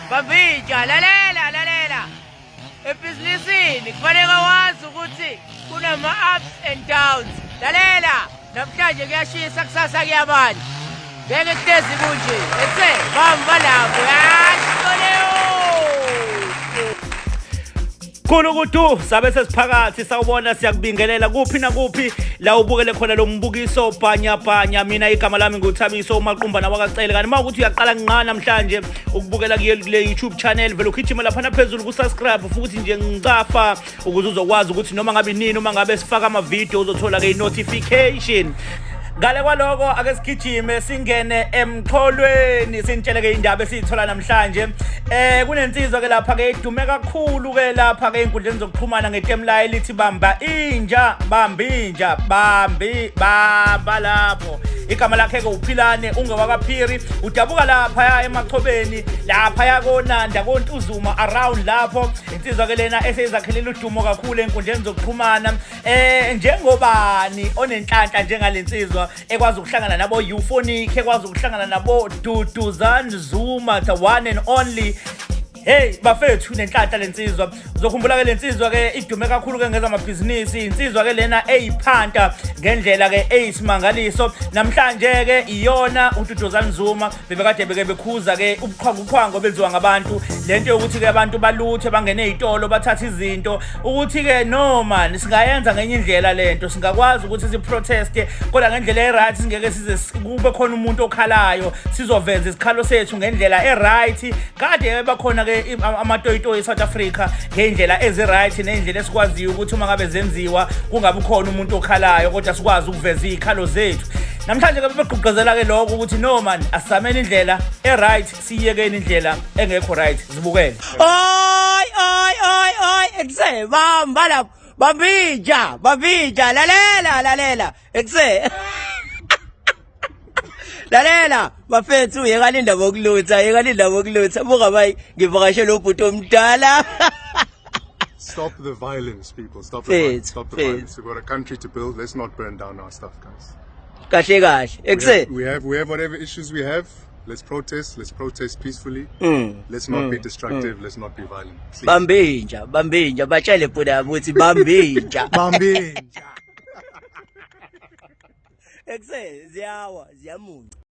babija, lalela. Ebhizinisini kufanele wazi ukuthi kunama-ups and downs. Lalela, namhlanje kuyashisa kusasa kuyabanda. Ngeke kuhlezi kunje. Bamba lapho. Khulukudu sabe sesiphakathi sawubona siyakubingelela kuphi nakuphi la ubukele khona lo mbukiso bhanya mina igama lami nguthabiso uMaqumba nawakacele kanti mawukuthi uyaqala nqana namhlanje ukubukela kule YouTube channel vele ukhithima lapha phezulu ku subscribe futhi nje ngicafa ukuze uzokwazi ukuthi noma ngabe nini uma ngabe sifaka ama video uzothola ke notification. Ngale kwaloko ake sigijime singene emxholweni sinitshele ke indaba esithola namhlanje. Kunensizwa ke lapha ke idume kakhulu ke lapha ke inkundleni zokuxhumana ngetemla elithi bamba inja, bambinja, bamba lapho. Igama lakhe ke uPhilane ungewakaphiri udabuka lapha emachobeni lapha yakonanda koNtuzuma around lapho insizwa ke lena esezakhelela udumo kakhulu enkundleni zokuxhumana njengobani onenhlanhla njengalensizwa ekwazi ukuhlangana nabo Euphonic ekwazi ukuhlangana nabo Duduzane Zuma the one and only. Hey bafethu nenhlanhla lensizwa uzokhumbula ke lensizwa ke idume kakhulu ke ngeza amabhizinisi insizwa ke lena eyiphanta ngendlela ke eyisimangaliso namhlanje ke iyona uDuduzane Zuma bebekade bekhuza ke ubuqhwangu benziwa ngabantu lento yokuthi ke abantu baluthe bangene ezitolo bathatha izinto ukuthi ke no man singayenza ngenye indlela lento singakwazi ukuthi siprotest kodwa ngendlela eright singeke size kube khona umuntu okhalayo sizoveza isikhalo sethu ngendlela eright kade bakhona ke amatoyitoyi eSouth Africa ngendlela eziright nendlela esikwaziyo ukuthi uma ngabe zenziwa kungabe khona umuntu okhalayo kodwa sikwazi ukuveza izikhalo zethu. Namhlanje ke begqugquzela ke lokho ukuthi no man asamele indlela eright siyekeni indlela engekho right zibukele. Ekuse bamba lapho babija lalela ekuse lalela bafethu yekalinda bokulutha buka bayi ngivakashela ubhuti omdala. Stop the violence, people. Stop the violence. We've got a country to build. Let's not burn down our stuff, guys. Kahle. We have whatever issues we have. Let's protest peacefully. Let's not be destructive. Let's not be violent. Please. Bambinja batshele bhuda ukuthi bambinja. Ekuse ziyamunca.